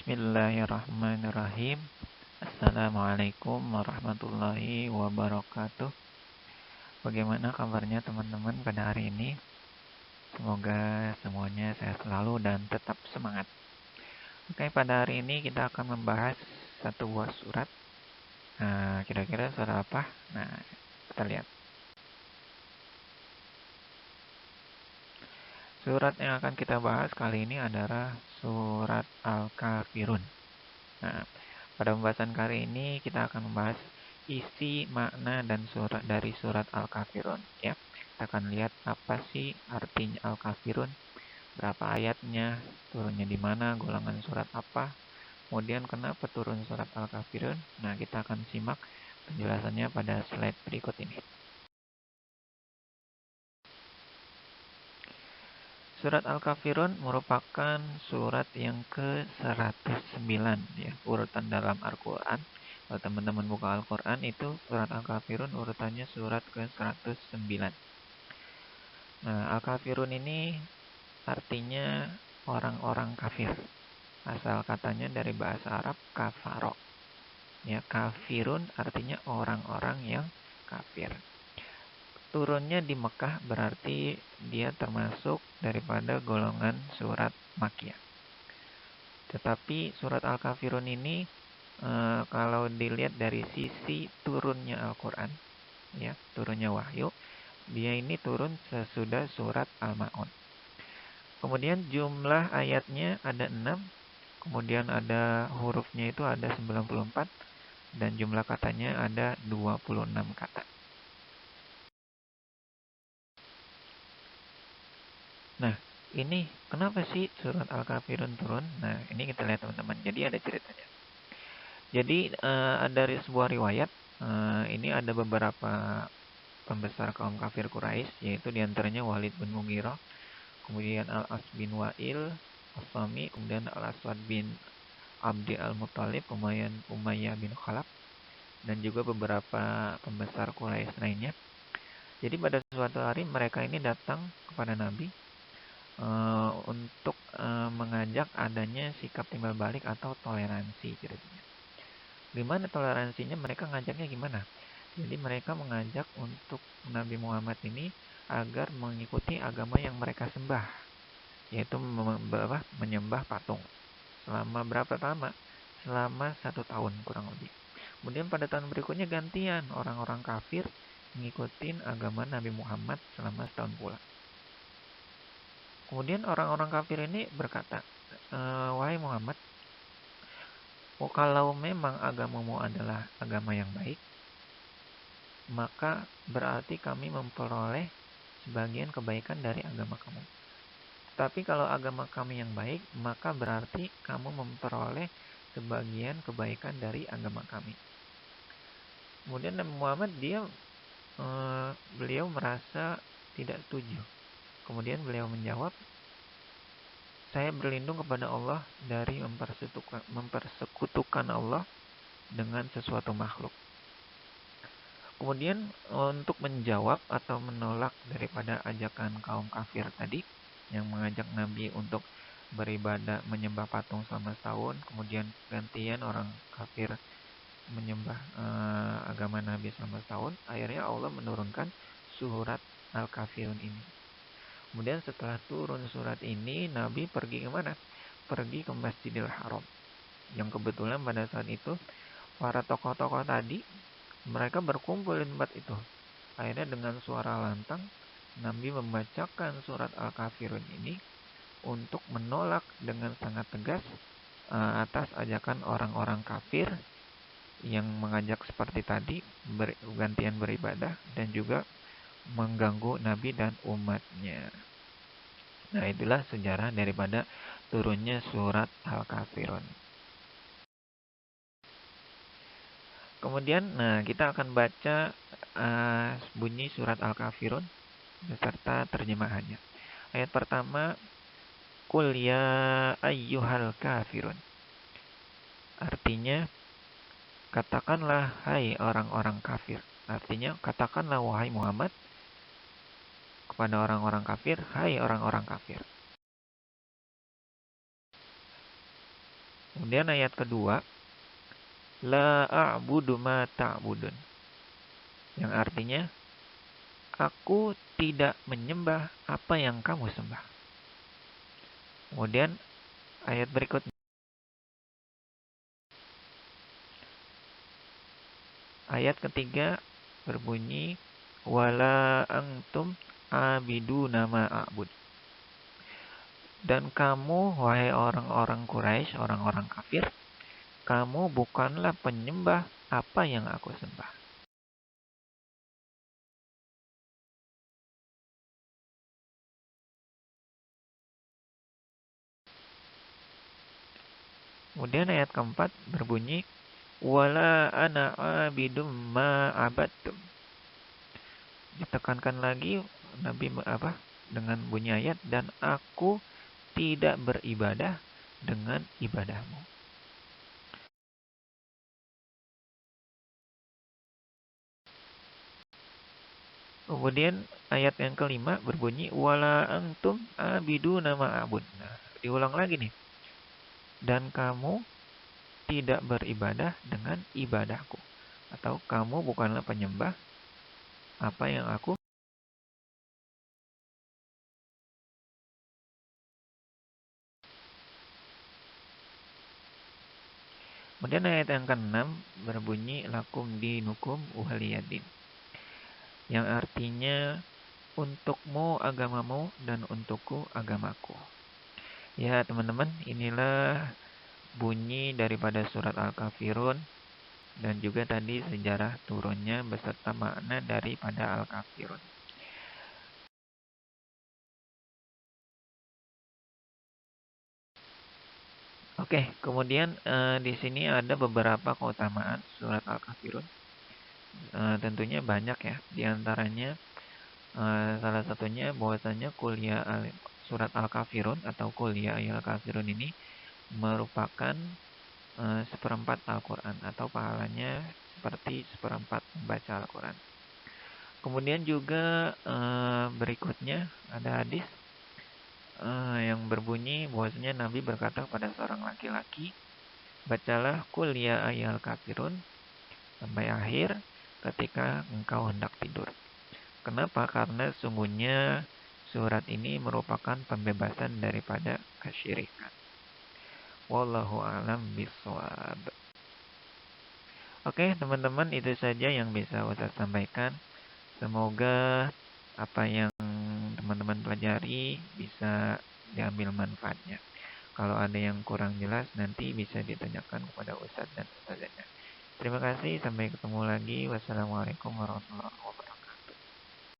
Bismillahirrahmanirrahim. Assalamualaikum warahmatullahi wabarakatuh. Bagaimana kabarnya teman-teman pada hari ini? Semoga semuanya sehat selalu dan tetap semangat. Oke, pada hari ini kita akan membahas satu buah surat. Nah, kira-kira surat apa? Nah, kita lihat. Surat yang akan kita bahas kali ini adalah surat Al-Kafirun. Nah, pada pembahasan kali ini kita akan membahas isi, makna, dan surat dari surat Al-Kafirun. Ya, kita akan lihat apa sih artinya Al-Kafirun, berapa ayatnya, turunnya di mana, golongan surat apa, kemudian kenapa turun surat Al-Kafirun. Nah, kita akan simak penjelasannya pada slide berikut ini. Surat Al-Kafirun merupakan surat yang ke-109 ya, urutan dalam Al-Qur'an. Kalau teman-teman buka Al-Qur'an itu surat Al-Kafirun urutannya surat ke-109. Nah, Al-Kafirun ini artinya orang-orang kafir. Asal katanya dari bahasa Arab kafaro. Ya, kafirun artinya orang-orang yang kafir. Turunnya di Mekah berarti dia termasuk daripada golongan surat Makkiyah. Tetapi surat Al-Kafirun ini kalau dilihat dari sisi turunnya Al-Quran, ya, turunnya wahyu, dia ini turun sesudah surat Al-Ma'un. Kemudian jumlah ayatnya ada 6, kemudian ada hurufnya itu ada 94, dan jumlah katanya ada 26 kata. Nah, ini kenapa sih surat Al-Kafirun turun? Nah, ini kita lihat teman-teman. Jadi ada ceritanya. Jadi dari sebuah riwayat, ini ada beberapa pembesar kaum kafir Quraisy, yaitu diantaranya Walid bin Mughirah, kemudian Al-As bin Wa'il, As-Sami, kemudian Al-Aswad bin Abdi Al-Muttalib, kemudian Umayyah bin Khalaf, dan juga beberapa pembesar Quraisy lainnya. Jadi pada suatu hari mereka ini datang kepada Nabi untuk mengajak adanya sikap timbal balik atau toleransi ceritanya. Gimana toleransinya? Mereka ngajaknya gimana? Jadi mereka mengajak untuk Nabi Muhammad ini agar mengikuti agama yang mereka sembah, yaitu menyembah patung. Selama berapa lama? Selama 1 tahun kurang lebih. Kemudian pada tahun berikutnya gantian orang-orang kafir mengikuti agama Nabi Muhammad selama setahun pula. Kemudian orang-orang kafir ini berkata, wahai Muhammad, kalau memang agamamu adalah agama yang baik, maka berarti kami memperoleh sebagian kebaikan dari agama kamu. Tapi kalau agama kami yang baik, maka berarti kamu memperoleh sebagian kebaikan dari agama kami. Kemudian Nabi Muhammad beliau merasa tidak setuju. Kemudian beliau menjawab, saya berlindung kepada Allah dari mempersekutukan Allah dengan sesuatu makhluk. Kemudian untuk menjawab atau menolak daripada ajakan kaum kafir tadi yang mengajak Nabi untuk beribadah menyembah patung selama setahun, kemudian gantian orang kafir menyembah agama Nabi selama setahun, akhirnya Allah menurunkan surat Al-Kafirun ini. Kemudian setelah turun surat ini, Nabi pergi ke mana? Pergi ke Masjidil Haram. Yang kebetulan pada saat itu para tokoh-tokoh tadi mereka berkumpul di tempat itu. Akhirnya dengan suara lantang Nabi membacakan surat Al-Kafirun ini untuk menolak dengan sangat tegas atas ajakan orang-orang kafir yang mengajak seperti tadi gantian beribadah dan juga mengganggu Nabi dan umatnya. Nah, itulah sejarah daripada turunnya surat Al-Kafirun. Kemudian, kita akan baca bunyi surat Al-Kafirun beserta terjemahannya. Ayat pertama, Qul ya ayyuhal kafirun. Artinya, katakanlah hai orang-orang kafir. Artinya, katakanlah wahai Muhammad kepada orang-orang kafir, hai orang-orang kafir. Kemudian ayat kedua, la a'budu ma ta'budun. Yang artinya, aku tidak menyembah apa yang kamu sembah. Kemudian ayat berikutnya, ayat ketiga berbunyi, wala antum abidu nama a'bud. Dan kamu, wahai orang-orang Quraisy, orang-orang kafir, kamu bukanlah penyembah apa yang aku sembah. Kemudian ayat keempat berbunyi, wala ana abidum ma abadtum. Ditekankan lagi Nabi dengan bunyi ayat, dan aku tidak beribadah dengan ibadahmu. Kemudian ayat yang kelima berbunyi, wala antum abidu nama abud. Nah, diulang lagi nih. Dan kamu tidak beribadah dengan ibadahku. Atau kamu bukanlah penyembah apa yang aku. Kemudian ayat yang ke-6 berbunyi, lakum dinukum waliyadin. Yang artinya, untukmu agamamu dan untukku agamaku. Ya teman-teman, inilah bunyi daripada surat Al-Kafirun dan juga tadi sejarah turunnya beserta makna daripada Al-Kafirun. Oke, kemudian di sini ada beberapa keutamaan surat Al-Kafirun. Tentunya banyak ya. Di antaranya salah satunya bahwasanya surat Al-Kafirun atau kuliah Al-Kafirun ini merupakan seperempat Al-Quran atau pahalanya seperti seperempat membaca Al-Quran. Kemudian juga berikutnya ada hadis yang berbunyi bahwasanya Nabi berkata kepada seorang laki-laki, bacalah Qul ya ayyuhal kafirun sampai akhir ketika engkau hendak tidur. Kenapa? Karena sungguhnya surat ini merupakan pembebasan daripada kesyirikan. Wallahu a'lam bishawab. Oke, teman-teman, itu saja yang bisa Ustaz sampaikan. Semoga apa yang teman-teman pelajari bisa diambil manfaatnya. Kalau ada yang kurang jelas, nanti bisa ditanyakan kepada Ustaz dan Ustazanya. Terima kasih, sampai ketemu lagi. Wassalamualaikum warahmatullahi wabarakatuh.